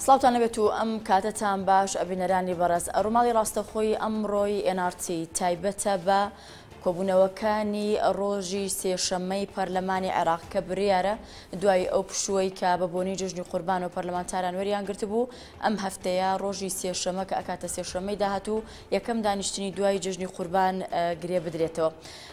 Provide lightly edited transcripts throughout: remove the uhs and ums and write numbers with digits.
سڵاوتان لەبێت و ئەم کاتەتان باش ئەبینەرانی بەڕێز ڕۆماڵی ڕاستەخۆی ئەمڕۆی NRT تایبەتە بە کۆبوونەوەکانی ڕۆژی سێشەممەی پەرلەمانی عێراق کە بڕیارە دوای ئەو پشووەی کە بە بۆنی جژنی قوربان و پەرلەمانتاران وەریان گرتبوو ئەم هەفتەیە ڕۆژی سێشەممە کە ئەکاتە سێشەممەی داهاتوو یەکەم دانیشتنی دوای جژنی قوربان گرێ بدرێتەوە.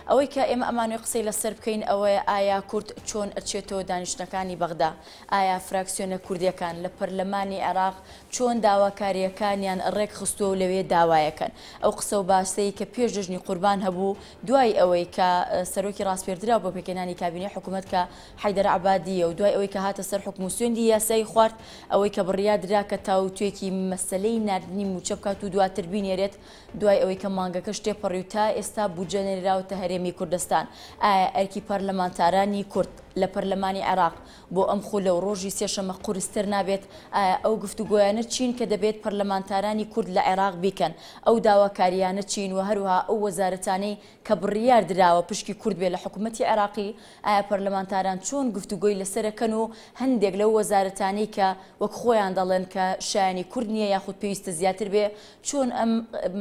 ئەوەی کە ئێمە ئەمانوی قسەی لەسەر بکەین ئەوەیە ئایا کورد چۆن ئەچێتەوە دانیشتەکانی بەغدا، ئایا فراکسیۆنە کوردیەکان لە پەرلەمانی عێراق چۆن داواکاریەکانیان ڕێک خستووە و لەوێ داوایەکەن. ئەو قسە و باسەی کە پێش جژنی قوربان هەبوو دوای ئەوەی کە سەرۆکی ڕاستپێردرا بۆ پێکێنانی کابینەی حکوومەت کە حەیدەر عەبادیە و دوای ئەوەی کە هاتە سەر حکم و سوێندی یاسایی خوارد، ئەوەی کە بڕیادرا کە تاوتوێکی مەسەلەی ناردنی موچە بکات و دواتر بینێرێت، دوای ئەوەی کە مانگەکەش تێپەڕی و تا ئێستا بوجە نێراوەتە هەرێمی کوردستان. ئایا ئەرکی پەرلەمانتارانی کورد لە پەرلەمانی عێراق بۆ ئەم خۆ لەو ڕۆژی سێشەممە قورستر نابێت؟ ئایا ئەو گفتوگۆیانە چین کە دەبێت پەرلەمانتارانی کورد لە عێراق بیکەن؟ ئەو داواکاریانە چین و هەروها ئەو وەزارەتانەی کە بڕیار دراوە پشکی کورد بێ لە حکوومەتی عێراقی، ئایا پەرلەمانتاران چۆن گفتوگۆی لەسەرەکەن و هەندێک لەو وەزارەتانەی کە وەک خۆیان دەڵێن کە شایانی کورد نییە یاخود پێویستە زیاتر بێ، چۆن ئەم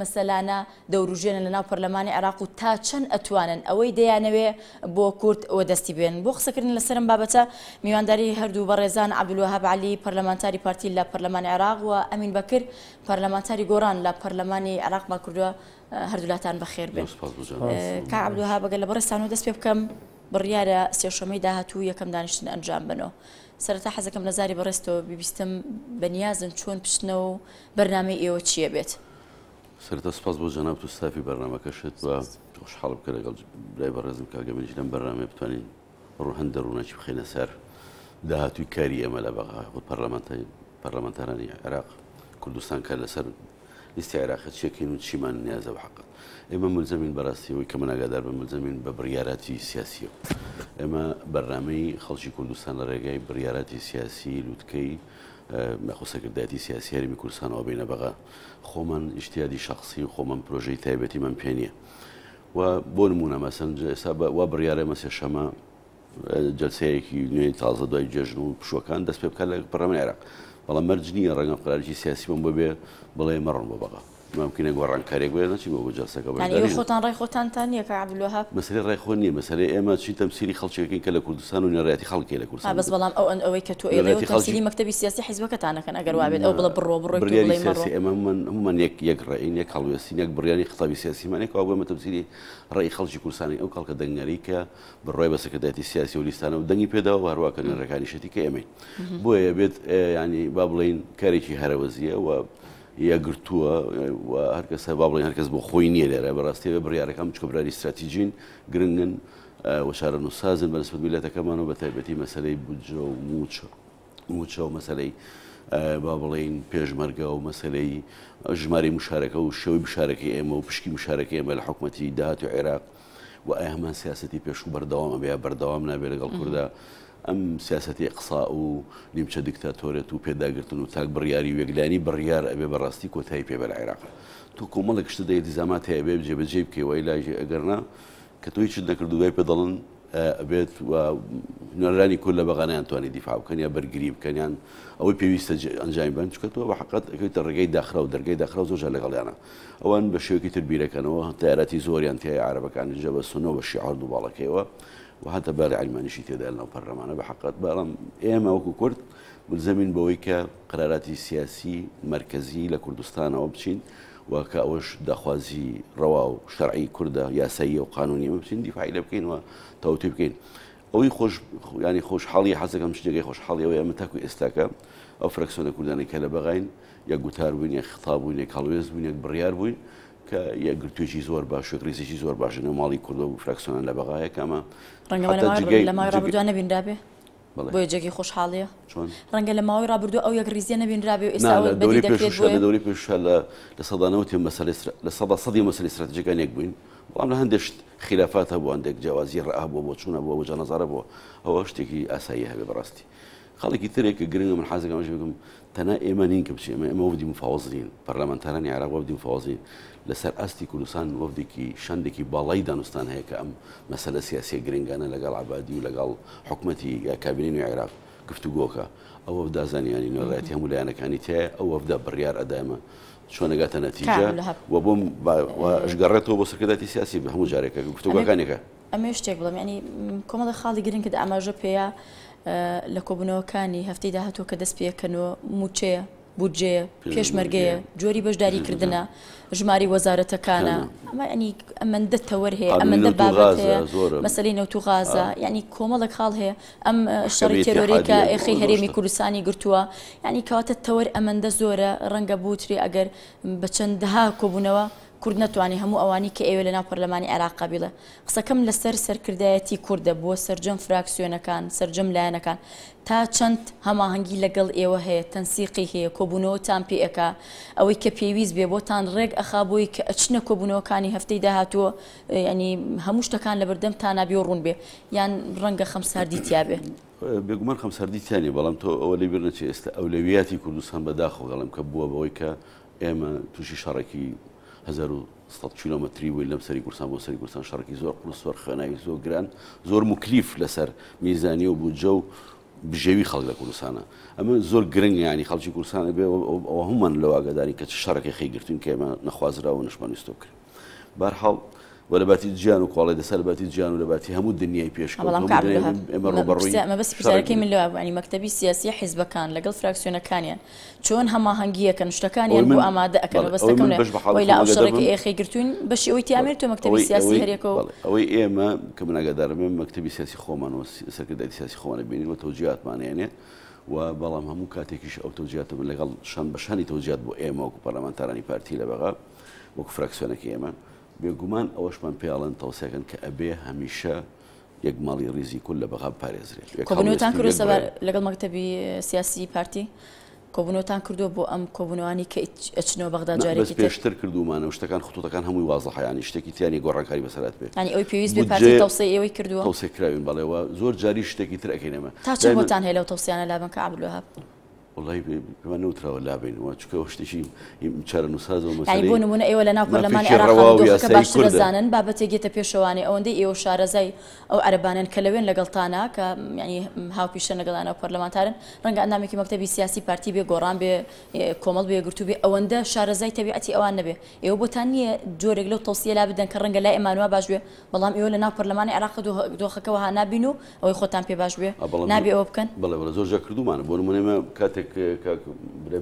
مەسەلانە دەوروژێنە لەناو پەرلەمانی عێراق و تا چەند ئەتوانن ئەوەی دەیانەوێ بۆ کورد ئەوە دەستی بێن. بۆ قسەکردن لەسەرم بابەتە میوانداری هەردوو بەڕێزان عەبدولوهاب عەلی پەرلەمانتاری پارتی لە پەرلەمانی عێراق و ئەمین بەکر پەرلەمانتاری گۆڕان لە پەرلەمانی عێراق کردووە. هەردوولاتان بەخێر بێن. کا عەبدولوهاب ئەگەر لە بەڕێستان و دەست پێ بکەم، بڕیارە سێشەممەی داهاتوو یەکەم دانیشتن ئەنجام بنەوە. سەرەتا حەزەکەم لە زاری بەڕێستەوە بیبیستم بەنیازن چۆن پشتنەوە و بەرنامەی ئێوە چییە بێت؟ سەرەتا سپاس بۆ جەناب و ستافی بەرنامەکەشت و خۆشحاڵم کە لەگەڵ برای بەڕێزم کاگەمەنیش لەم بەرنامەیە بتوانین هەندە ڕووناکی بخەینە سەر داهاتووی کاری ئێمە لە بەغا پەرلەمانتارانی عێراق کوردستان کە لەسەر لیستی عێراق چیەکەین و چیمان نیازە بەحەقەت. ئێمە ملزەمین بەڕاستیەوەی کە من ئاگادار بە ملزەمین بە بڕیاراتی سیاسیەوە. ئێمە بەرنامەی خەڵکی کوردستان لە ڕێگای بڕیاراتی سیاسی لووتکەی مەخۆ سەرکردایەتی سیاسی هەرێمی کوردستانەوە بینە بەغا خۆمان ئیشتیادی شەخصی و خۆمان پرۆژەی تایبەتی من پێ نییە. و بۆ نمونە مەسەن ئێستا وا بڕیارە مە سێشەممە جەلسەیەکی نوێی تازە دوای جێژن و پشوەکان دەست پێ بکات لە پەرلەمانی عێراق، بەڵام مەرج نییە ڕەنگە قەرارێکی سیاسی بم بۆ بێ بڵێ مەڕۆن بۆ بەغا. ممکنە گۆڕانکارێک بێت نەچی بۆ جەلسەکە خۆتان ڕای خۆتانتان نییە کە عەبدولوهاب؟ مەسەلەی ڕای خۆ نییە، مەسەلەی ئێمە چی تەمسیلی خەڵکێکین کە لە کوردستان و نێڕایەتی خەڵکی لە کوردستان. بەس بەڵام ئەوەی کە تۆ ئێڵێ تەمسیلی مەکتەبی سیاسی حیزبەکەتانەکەن ئەگەر وابێت ئەو بڵە بڕۆی سیاسی ئێمە هەمومان یەک ڕێین، یەک هەڵوێستین، یەک بڕیاری خەڵکی سیاسیمانێک ئەو بۆمە تەمسیلی ڕێی خەڵکی کوردستانی ئەو کاڵکە دەنگەری کە بڕۆی بە سەرکردایەتی سیاسی و لیستانە و دەنگی پێداوە و هەروە کە نێڕەکانی شەتی کە ئێمەین. بۆیە بێت ینی با بڵێین کارێکی هەرەوەزیە و یەگرتووە و هەرکەسە با بڵێن هەرکەس بۆ خۆی نییە لێرە بەڕاستیەوە بڕیارەکەم چکە براری استراتیژین گرنگن وەشارە نووسازن بەنسبەت میلەتەکەمانەوە بە تایبەتی مەسەلەی بودجە و موچە و مەسەلەی با بڵێن پێشمەرگە و مەسەلەی ژمارەی مشارەکە و شێوەی بشارەکەی ئێمە و پشکی مشارەکەی ئێمە لە حکوومەتی داهاتی عێراق و ئایا هەمان سیاسەتی پێشوو بەردەوام ئەبێ بەردەوام نابێت لەگەڵ کووردا. ئەم سیاسەتی قسا و نیمچە دیکتاتۆرێت و پێداگرتن و تاک بڕیاری و یەکلانی بڕیار ئەبێ بەڕاستی کۆتایی پێ بە لە عێراق. تۆ کۆمەڵێک شتە دەیەتی زامات هەیە بێ جێبەجێ بکەوە ئیلاژی ئەگەرنا کە تۆ هیچت نەکردو دوای پێ دەڵن ئەبێت و نوێنەرانی کورد لە بەغانیان توانی دیفاع بکەن یا بەرگری بکەنیان ئەوەی پێویستە ئەنجامی بن چکە تۆ بە حەقەت ئەکەویتە ڕێگەی داخرا و دەرگای داخرا و زۆر لەگەڵیانە ئەوان بە شێوەیەکی تر بیرەکەنەوە تایاراتی زۆریان تیای عەرەبەکانی جە بە سونە و بە شیعە و باڵەکەیەوە و هەتە باری عیلمانیشی تێدا لەناو پەرلەمانە بە حەقەت. بەڵام ئێمە وەکو کورد ملزەمین بەوەی کە قەراراتی سیاسی مرکزی لە کوردستانەوە بچین و کە ئەوەش داخوازی ڕەوا و شەرعی کوردە یاساییە و قانونی بچین دیفاعی لێ بکەین و تەوتوی بکەین. ئەوەی ینی خۆشحاڵی حەزەکەم شتێکی خۆشحاڵی ئەوەیە ئەمە تاکو ئێستاکە ئەو فراکسیۆنە کوردانەی کە لە بەغاین یەک گوتار بووین، یەک ختاب بووین، یەک هەڵوێست بووین، یەک بڕیار بووین کە یەکگرتوێکی زۆر باش و ڕێزێکی زۆر باشن و ماڵی کوردە و فراکسیۆنان لە بەغایە کەمە ڕەنگە لە ماوەی ڕابردووە نەبینرابێ بۆ یەکێکی خۆشحاڵیە ڕەنگە لە ماوەی ڕابردوو ئەو یەک ڕیزیە نەبینرابێ و ئێستا بەدی دەکرێت لە دەوری پێش لە سەدانەوەتی لە سەدی مەسەلەی استراتیژیەکان یەک بووین، بەڵام لە هەندێک خلافات هەبوو، هەندێک جیاوازی ڕائە بووە بۆ چوونە بووە بۆ جانەزارە بووە، ئەوە شتێکی ئاسایی هەبێ بەڕاستی. خەڵکی ترێکە گرنگە من حەزەکەمەش بگم تەنها ئێمە نین کە بچین ئێمە وەفدی مفاوەزین پەرلەمانتارانی عێراق وەفدی مفاوەزین لەسەر ئاستی کوردستان وەفدێکی شەندێکی باڵای دانوستان هەیە کە ئەم مەسەلە سیاسی گرنگانە لەگەڵ عەبادی و لەگەڵ حکوومەتی یا کابینەی عێراق گفتوگۆکە ئەو وەفدا زانیانی نوێڕێتی هەموو لایەنەکانی تایە ئەو وەفدا بڕیار ئەدامە چۆن نەگاتە نەتیجە و بۆم ئەشگەڕێتەوە بۆ سەرکردایەتی سیاسی بە هەموو جارێکە گفتوگۆکانێکە ئەمە شتێک بڵێم ینی کۆمەڵی خاڵی گرنگ کە ئاماژە پێەیە لە کۆبوونەوەکانی هەفتەی داهاتوە کە دەست پێکەنەوە موچەیە بودجەیە پێشمەرگەیە جۆری بەشداریکردنە ژماری وەزارەتەکانە ئەمە ئەنی ئەمەندە تەوەر هەیە ئەمەندە بابەت هەیە مەسەلەی نەوت و غازە یعنی کۆمەڵێک خاڵ هەیە ئەم شەڕی تێرۆریکە ئێخی هەرێمی کوردستانی گرتووە یعنی کەواتە تەوەر ئەمەندە زۆرە ڕەنگە بوتری ئەگەر بە چەندەها کۆبوونەوە کورد نەتوانێت هەموو ئەوانی کە ئێوە لە ناو پەرلەمانی عێراق بڵێ قسەکەم لەسەر سەرکردایەتی کوردە بۆ سەرجەم فراکسیۆنەکان سەرجەم لایەنەکان تا چەند هەماهەنگی لەگەڵ ئێوە هەیە تەنسیقی هەیە کۆبوونەوەتان پێەکە ئەوەی کە پێویست بێ بۆتان ڕێک ئەخا بۆی کە ئەچنە کۆبوونەوەکانی هەفتەی داهاتووە ینی هەموو شتەکان لە بەردەم تا نابێ و ڕوون بێ یان ڕەنگە خەمساردی تیا بێ بێگومان خەمساردی تیانێ بەڵام تۆ ئەوە لێ بیر نەچێ ئێستا ئەولەویاتی کوردستان بەداخەوە گەڵم کە بووە بەوەی کە ئێمە تووشی شەڕێکی 1100 کیلۆمەتری بووی لەم سەری کوردستان بۆ سەری کوردستان شەڕێکی زۆر قورس زۆر خوێناوی زۆر گران زۆر مکلیف لەسەر میزانی و بودجە و بژێوی خەڵک لە کوردستانە ئەمە زۆر گرنگ ینی خەڵکی کوردستانە بێ ئەوە هەمومان لەوە ئاگاداری کە چ شەڕێکی خەیگرتوین کە ئێمە نەخوازراوە و نەشمانویستۆ کرد بەرحاڵ و لە باتی جیان و کۆڵی دەسەر لە باتی جیان و لە باتی هەموو دنیای پێشکەوت ئەمە ڕوبەڕووی ئەمە بەس پرسیارەکەی من لەوە ینی مەکتەبی سیاسی حیزبەکان لەگەڵ فراکسیۆنەکانیان چۆن هەماهەنگیەکەن شتەکانیان بۆ ئامادە ئەکەن بەستەکەم وی لە ئەو شەڕێکی ئێخی گرتوین بەشی ئەوەی تیامێت تۆ مەکتەبی سیاسی هەرێکەوە ئەوەی ئێمە کە من ئاگادارم مەکتەبی سیاسی خۆمان و سەرکردایەتی سیاسی خۆمانە بینین و تەوجیهاتمانێنێ و بەڵام هەموو کاتێکیش ئەو تەوجیهاتە من لەگەڵ شان بەشانی تەوجیهات بۆ ئێمە وەکو پەرلەمانتارانی پارتی لە بەغا وەکو فراکسیۆنەکە ئێمە بێگومان ئەوەشمان پێڵەن تەوسیەکەن کە ئەبێ هەمیشە یەک ماڵی ریزی کول لە بەغا پارێزرێت کۆبوونەوەتان کردووە لەگەڵ مەکتەبی سیاسی پارتی کۆبوونەوەتان کردووە بۆ ئەم کۆبوونەوەانی کە ئەچنەوە بەغدا جارێکی پێشتر کردومانە و شتەکان خطوتەکان هەمووی وازەحەیانی شتێکی تیانی گۆڕانکاری بەسەرات بێت ینی ئەوی پێویست بێ پارتی تەوسیە ئێوەی کردووە تەوسیەکراوین بەڵێەوە زۆر جاری شتێکی تر ئەەکەینەمە تا چەند بۆتان هەیە لەو تەوسیانە لابن کە عەبدولوهاب والله بما نوتراوە لابینەوە چکە شتێکی چارە نووسازەوە مەسەلەی بۆ نمونە ئێوە لە ناو پەرلەمانی عێراق باشتر دەزانن بابەتێک گێتە پێشەوانێ ئەوەندەی ئێوە شارەزای ئەو عەرەبانن کە لەوێن لەگەڵتانە کە ینی هاوپیشە لەگەڵانە پەرلەمانتارن ڕەنگە ئەندامێکی مەکتەبی سیاسی پارتی بێ گۆڕان بێ کۆمەڵ بێ گرتو بێ ئەوەندە شارەزای تەبیعەتی ئەوان نەبێ ئێوە بۆتان نییە جۆرێک لەو تەوسیە لا بدەن کە ڕەنگە لای ئێمانوە باش بێ بەڵام ئێوە لە ناو پەرلەمانی عێراق دۆخەکەەوە ها نابین و ئەوەی خۆتان پێ باش بێ نابێ ئەوە بکەن بەڵێ زۆر جا کردومانە بۆ نمونێمە کاتێک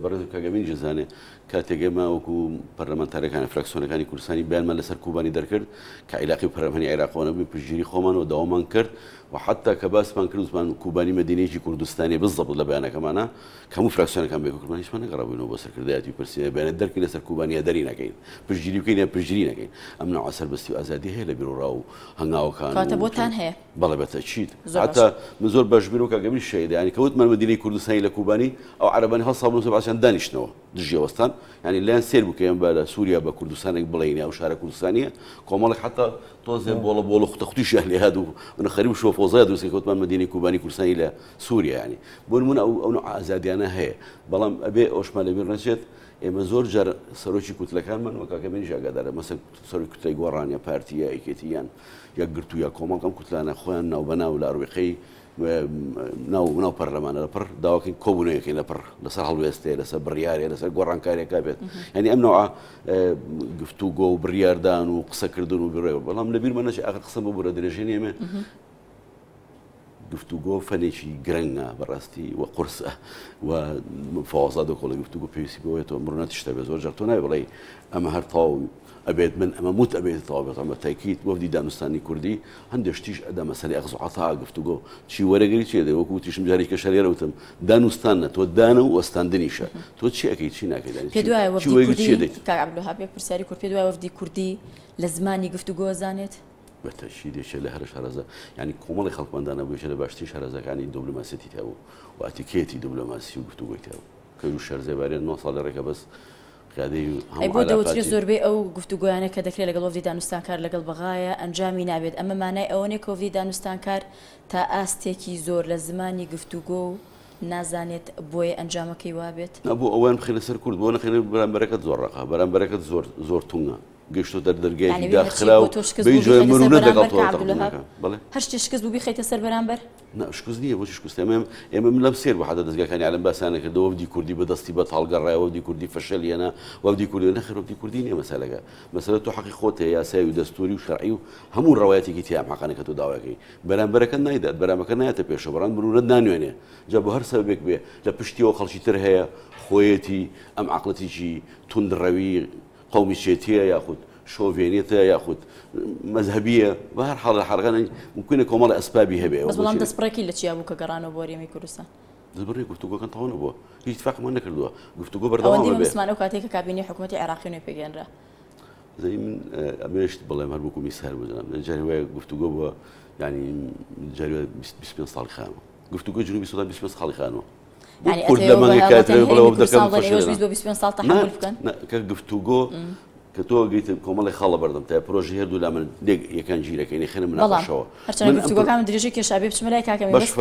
بەڕێز کاگەمین جزانێ کاتێک ئێمە وەکو پەرلەمانتارەکانی فراکسیۆنەکانی کوردستانی بیانمان لەسەر کوبانی دەرکرد کە عیلاقی پەرلەمانی عێراقەوە بووین پشتگیری خۆمانەوە داوامان کرد و حتا کە باسمان کرد وتمان کوبانی مەدینەیەکی کوردستانی بالضبط لە بەیانەکەمانە کە هەموو فراکسیۆنەکان بێکوکردمان هیچمان نەگەڕابووینەوە بۆ سەرکردایەتی پرسیارە بەیانەت دەرکی لەسەر کوبانیا دەری نەکەین پشتگیری بکەین یا پشتگیری نەکەین ئەم ناو سەربەستی و ئازادی هەیە لە بیرۆڕا و هەنگاوەکان کاتە بۆتان هەیە بەڵێ بەتەکید حتا من زۆر باشبییر و کاگەمین شەیدە ینی کەوتمان مەدینەی کوردستانی لە کوبانی ئەو عەرەبانی هەڵسابوون باشیان دانیشتنەوە دژیەوەستان ینی لایەن سێر بکەیان بە لە سووریا بە کوردستانێک بڵێین ئەو شارە کوردستانیە کۆمەڵێک حتا تۆزێ بۆڵە خوتەخوتیشیان لێ هات و نەخەری و شۆفۆزای دروست کەوتمان مەدینەی کوبانی کوردستانی لە سووریا ینی بۆ نمونە ئەو نوع ئازادیانە هەیە بەڵام ئەبێ ئەوشمان لەبیر نەچێت ئێمە زۆر جار سەرۆکی کوتلەکانمان وە کاکەمێنیش ئاگادارە مەسەل سەرۆکی کوتلەی گۆڕانیە پارتیە ئەیکێتیان یەک گرتو یا کۆمەڵکەم کوتلانە خۆیان ناوبەناو لە ئەڕوێقەی ناو پەرلەمانە لەپڕ داواکەین کۆبوونەوەیەکەین لەپڕ لەسەر هەڵوێستێ لەسەر بڕیارێ لەسەر گۆڕانکاریەکە بێت ینی ئەم نەوە گفتوگۆ و بڕیاردان و قسەکردن و بڕێ بەڵام لەبیرمە نەچێت ئاخر قسە بۆ بورە درێژێنی ئێمە گفتوگۆ فەنێکی گرنگە بەڕاستی و قورسە و فازاد و کۆڵی گفتوگۆ پێویستی بۆیەوە مرۆنەتی شتە بێ زۆر جار تۆ نایە بڵێ ئەمە هەر تاو ئەبێت من ئەمە موت ئەبێت تاو بێت ئەمە تاکید وەفدی دانوستانی کوردی هەندێک شتیش ئەدا مەسەلەی ئەغز و عەتا گفتوگۆ چی وەرەگری چێ دەی وەکو تیشم جارێک کە شەریرە وتم دانوستانە تۆ دانە و وەستاندنیشە تۆ چی ئەەکەی چی ناکەیت پێ دوایە وەفدی کوردی کاک عەبدولوهاب پرسیاری کورد پێ دوایە وەفدی کوردی لە زمانی گفتوگۆ زانێت بەتەشیدێکە لە هەر شارەزە ینی کۆمەڵی خەڵکمەندانە بێژە لە باشتری شارەزەکانی دیبلۆماسیەتی تاوە و ئەتیکێتی دیبلۆماسی و گفتوگۆی تاوە کە و شەرزێبارێن 9 ساڵ ڕێکە بەس بۆ دەوتری زۆربەی ئەو گفتوگویانە کە دەکرێت لەگەڵ وەفدی دانوستانکار لەگەڵ بەغایە ئەنجامی نابێت ئەمە مانای ئەوەنێک کە وەفدی دانوستانکار تا ئاستێکی زۆر لە زمانی گفتوگۆ و نازانێت بۆیە ئەنجامەکەی وابێت بۆ ئەوان بخێنە سەر کورد بۆ نەخێنە بەرامبەرەکەت زۆر ڕقا بەرامبەرەکەت زۆر تونگە گەشتۆ دەرگایەکی يعني داخرا و بەیجۆ مرونە دەگەڵ بەڵێ هەر شتێ شکست بوو بیخەیتە سەر بەرامبەر شکست نییە بۆچی شکست ئێمە لەم سێر بۆ حەدە دەستگاکانی عالم باسانە کردەوە وەفدی کوردی بەدەستی بە هەڵگەڕایەوە وەفدی کوردی فەشەلیانە وەفدی کوردی نەخێر وەفدی کوردی نییە مەسەلەکە مەسەلە تۆ حەقی خۆت هەیە یاسایی و دەستوری و شەرعی و هەموو ڕەوایەتێکی تیا ئەم حەقانە کە تۆ داواکەی بەرامبەرەکە نایدات بەرامبەکە نایەتە پێشەوە بەڕان مرونەت نانوێنێ جا بۆ هەر سەبەبێک بێ لە پشتیەوە خەڵکی تر هەیە خۆیەتی ئەم عەقڵەتێکی توندڕەوی قەومی شێتیە یاخود شۆڤێنێتە یاخود مەذهبیە بە هەر حاڵە حەرغانە ممکنە کۆمەڵە ئەسبابی هەبێ بەس بەڵام دەستپڕێکی لە چیا بوو کە گەڕانەوە بۆ هەرێمی کوردستان دەبڕێ گفتوگۆکان تەواو نەبووە هیچ اتفاقمان نەکردووە گفتوگۆ بەردەوام بێ مسلمانە و کاتێک کە کابینی حکوومەتی عێراقی نوێ پێگەێنرا زي من أمشت بالله ما هربكم يسهر مثلا جاري قفتو جوا يعني جاري بسم صالح خانو قفتو جو جنوبي السودان بسم صالح خانو يعني كل ما كاتب ولا وبدأ كم فشل بسم صالح تحول فكان كقفتو جو كتو قلت كمال خلا بردم تاع بروجي هردو لما دق يكان جيرا كاين خير من نقاشوا هرچند قفتو كان دريجي كشعبي بس ملاك كم بس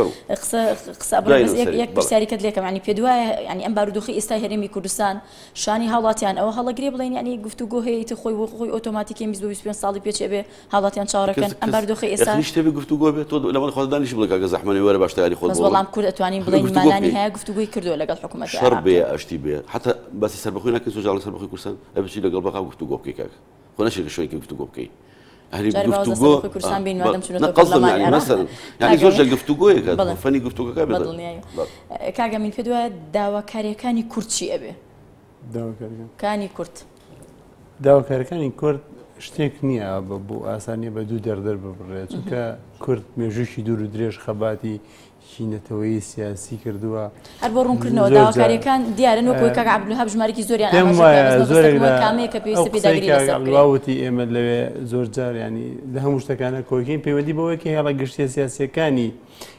قصة أبرز يك برسالي كذلك يعني بيدوا يعني أم باردوخي استاهرمي كردستان شاني هالاتيان أو هلا قريب لين يعني قفتو جو هي تخوي وخوي أوتوماتيكي ميز بسم صالح بيتش أبي هالاتيان شارك كان أم باردوخي استاه ليش تبي قفتو جو بيت لما خذ دانيش بلك أجا زحمة ولا باشتغل خذ بس والله كل أتوانين بلين مالاني هاي قفتو جو يكردوا لقى الحكومة شربي أشتي بيه حتى بس يسربخونا كنسو جالس يسربخوي كردستان أبشي لقى البقاء قفتو جو كيكاك خلنا شوي قفتوجو بكي هل قفتوجو قصدنا يعني مثلا يعني زوج القفتوجو هيك فني قفتوجو كابي بدلني ايوه كاغا من فدوا داوا كاريكاني كورتشي ابي داوا كاني كورت داوا كاريكاني كورت شتێک نییە بۆ ئاسانیە بە دوو دەردەر ببڕێت چونکە کورد مێژووشی دوور و درێژ خەباتی شینەتەوەی سیاسی کردووە هەر بۆ ڕوونکردنەوە داواکاریەکان دیارن وەکەوەی کاک عەبدولوهاب ژمارەی زۆریان ئاماژەکامەیە کە پێویستە پێداگیری لەسەر بکرێت واوتی ئێمە لەوێ زۆر جار ینی لە هەموو شتەکانە کۆکین پەیوەندی بەوەی کە هێڵە گشتیە سیاسیەکانی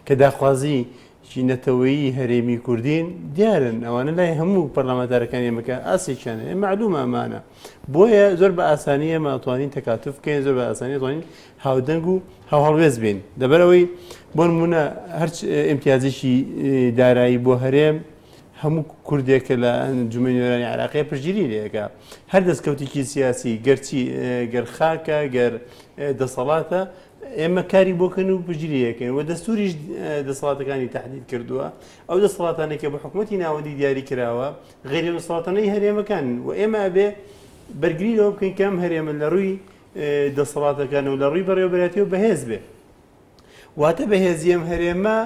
کە داخوازی شینەتەوەیی هەرێمی کوردین دیارن ئەوانە لای هەموو پەرلەمانتارەکان ئێمەکە ئاسێکیانە ئێمە معلومە ئەمانە بۆیە زۆر بە ئاسانی ئێمە ئەتوانین تەکاتوف بکەین زۆر بە ئاسانی ئەتوانین هاودەنگ و هاوهەڵوێز بین لەبەرەوەی بۆ نمونە هەرچ ئیمتیازێکی دارایی بۆ هەرێم هەموو کوردێکە لە ئەنجومەنی نوێرانی عێراقی پشتگیری لێەکە هەر دەستکەوتێکی سیاسی گەرچی گەر خاکە گەر دەسەڵاتە ئێمە کاری بۆکەن و پشتگیریەکەین و دەستوریش دەسەڵاتەکانی تهدید کردووە ئەو دەسەڵاتانێک کە بە حکوومەتی ناوەندی دیاری کراوە غیری دەسەڵاتانەی هەرێمەکان و ئێمە ئەبێ بەرگری لەوە بکەین کەم هەرێمە لە ڕووی دەسەڵاتەکان و لە ڕووی بەڕێوەبەرەتیەوە بەهێز بێ واتە بەهێزی ئەم هەرێمە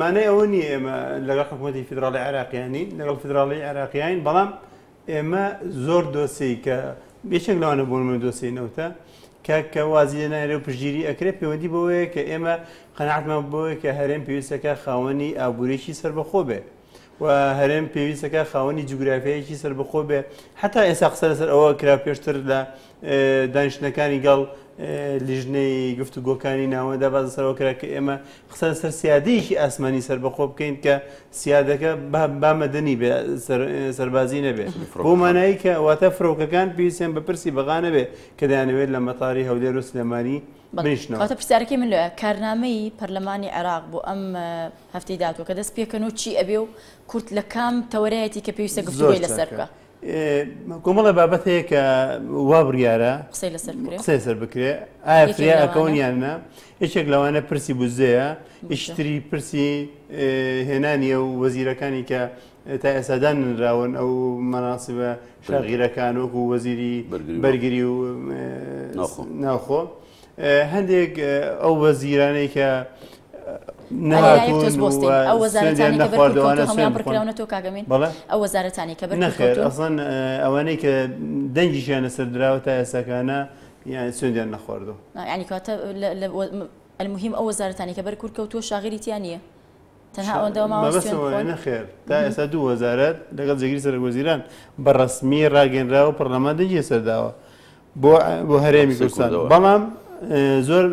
مانای ئەوە نیە ئێمە لەگەڵ حکوومەتی فیدراڵی عێراقیانی لەگەڵ فیدراڵی عێراقیین بەڵام ئێمە زۆر دۆسەی کە بێچەک لەوانە بۆ من دۆسەی نەوتە کە وازی لە نایرێ و پشتگیری ئەکرێت پەیوەندی بەوەیە کە ئێمە قەناعەتمان بەوەیە کە هەرێم پێویستەکە خاوەنی ئابوورێکی سەربەخۆ بێ و هەرێم پێویستەکە خاوەنی جوگرافیایەکی سەربەخۆ بێ حتا ئێستا قسە لەسەر ئەوە کرا پێشتر لە دانیشتنەکانی گەڵ لیژنەی گفتوگۆکانی ناوەدا باز سەرەوە کرا کە ئێمە قسە لەسەر سیادەیەکی ئاسمانی سەربەخۆ بکەین کە سیادەکە بامەدەنی بێ سەربازی نەبێ بۆ مانایی کە واتە فرۆکەکان پێویستیان بە پرسی بەغانە بێ کە دەیانەوێت لە مەتاری هەولێر و سلێمانی بنیشنەوە. کاتە پرسیارەکەی من لێە کارنامەی پەرلەمانی عێراق بۆ ئەم هەفتەی داهاتوە کە دەست پێکەن و چی ئەبێ و کورد لە کام تەوەرایەتی کە پێویستە گفتوگۆی لەسەر بکە کۆمەڵە بابەت هەیە کە وا بڕیارە قسەی لەسەر بکرێ ئایا فریا ئەکەونیانە یەکێک لەوانە پرسی بوزەیە یشتری پرسی هێنانیە و وەزیرەکانی کە تا ئێسادان نراون ئەو مەناسبە شاغیرەکان وەکو وەزیری بەرگری و ناوخۆ هەندێک ئەو وەزیرانەی کە ئەو وەزارەتانی کە بەرکردووە هەمویان بڕکراونەتەوە کاگەمین ئەو وەزارەتانی کە نەخێر ئەسڵەن ئەوانەی کە دەنگیشیانە سەردراوە تا ئێساکانە یان سوێندیان نەخواردەوە ینی کاتە المهم ئەو وەزارەتانی کە بەرکردکەوتووە شاغیری تیان نییە تەنها ئەوەندەوە ماوە نەخێر تا ئێستا دوو وەزارەت لەگەڵ جێگیری سەرۆکوەزیران بەڕەسمی ڕاگەنراوە پەرلەمان دەنگی سەرداوە بۆ هەرێمی کوردستان بەڵام زۆر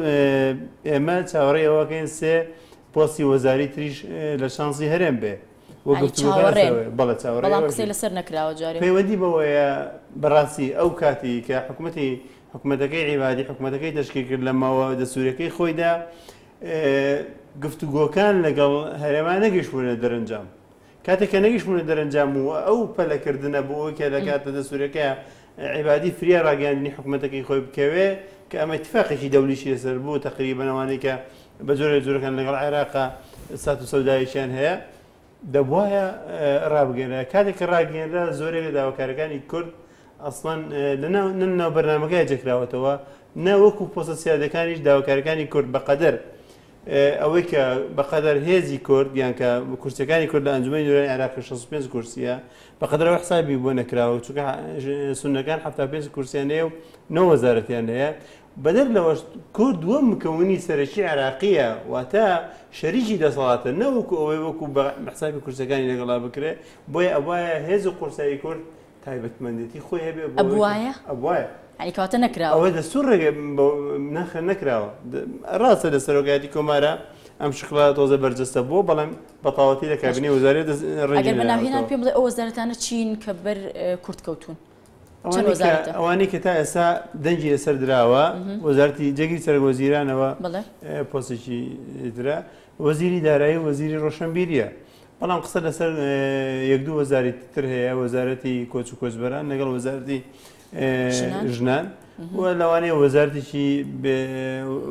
ئێمە چاوەڕێی ئەوەکەین سێ پۆستی وەزاری تریش لە شانسی هەرێم بێ بەڵام قسەی لەسەر نەکراوە جارێ پەیوەندی بەوەیە بەڕاستی ئەو کاتی کە حکوومەتەکەی عیبادی حکوومەتەکەی تشکیل کرد لە ماوە دەسوورەکەی خۆیدا گفتوگۆکان لەگەڵ هەرێمان نەگەیشتبوونە دەرەنجام کاتێک کە نەگەیشتمونە دەرەنجام و ئەو پەلەکردنە بۆ ئەوەی کە لە کاتە دەسوورەکە عیبادی فریا ڕاگەاندنی حکوومەتەکەی خۆی بکەوێ کە ئەمە اتفاقێکی دەولیشی لەسەر بوو تقریبا ئەوانەی کە بە زۆرەکان لەگەڵ عێراقا سات و سەوداییشیان هەیە دەبوایە ڕابگەێنرا کاتێک کە ڕاگەێنرا زۆرێک لە داواکارەکانی کورد ئەسڵان لەناو بەرنامەکەی جێکراوەتەوە نەوەکو پۆستە سیادەکانیش داواکارەکانی کورد بەقەدەر ئەوەی کە بەقەدەر هێزی کورد یان کە کورسەکانی کورد لە ئەنجومەی نوێنەری عێراق 65 کورسیە بەقەدەرەوە حسابی بۆ نەکراوە چونکە سونەکان 75 کورسیان هەیە و 9 وەزارەتیان هەیە بەدەر لەوەش کورد دووەم مکەونی سەرەکی عێراقیە واتە شەریکی دەسەڵاتە نەوەکو ئەوەی وەکو بە حسابی کورسەکانی لەگەڵا بکرێ بۆیە ئەوایە هێز و قورسایی کورد تایبەتمەندێتی خۆی هەبێ ئەبوایە ینی کەواتە نەکراوە ئەوە دەستور ڕێگە نەکراوە ڕاستە لە سەرۆکایەتی کۆمارە ئەم شکڵە تۆزە بەرجەستە بۆ بەڵام بەتاوەتی لە کابینی وەزارەت ئەگەر بەناوهێنان پێم بڵێ ئەو وەزارەتانە چین کە بەر کورد کەوتون ئەوانەی کە تا ئێستا دەنگی لەسەر درراوە وەزارەتی جێگیری سەرۆکوەزیرانەوە پۆستێکی درا وەزیری دارایی وەزیری ڕۆشنبیریە بەڵام قسە لەسەر یەک دوو وەزاری تر هەیە وەزارەتی کۆچ و کۆچبەران لەگەڵ وەزارەتی ژنان و لەوانەیە وەزارتێکی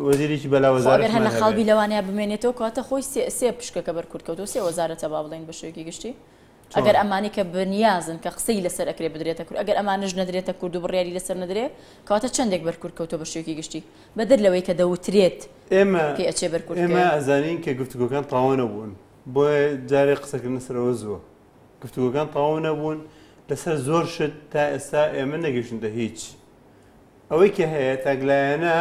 وەزیرێکی بەلا وەزارەت هەر لە خاڵبی لەوانەیە بمێنێتەوە کاتە خۆی سێ پشکەکە بەر کورد کەوتەوە سێ وەزارەتە با بڵێن بە شوێکی گشتی ئەگەر ئەمانی کە بنیازن کە قسەی لەسەر ئەکرێ بدرێتە کورد ئەگەر ئەمانش نەدرێتە کورد و بڕیاری لەسەر نەدرێ کەواتە چەندێک بەر کورد کەوتەوە بە شوێکی گشتی بەدەر لەوەی کە دەوترێت پێ ئەچێ بەر کورد ئێمە ئەزانین کە گفتوگۆکان تەواو نەبوون بۆیە جارێ قسەکردن سەرەوە زووە گفتوگۆکان تەواو نەبوون لەسەر زۆر شت تا ئێستا ئێمە نەگەیشتە هیچ ئەوەی کە هەیە تاگلایەنە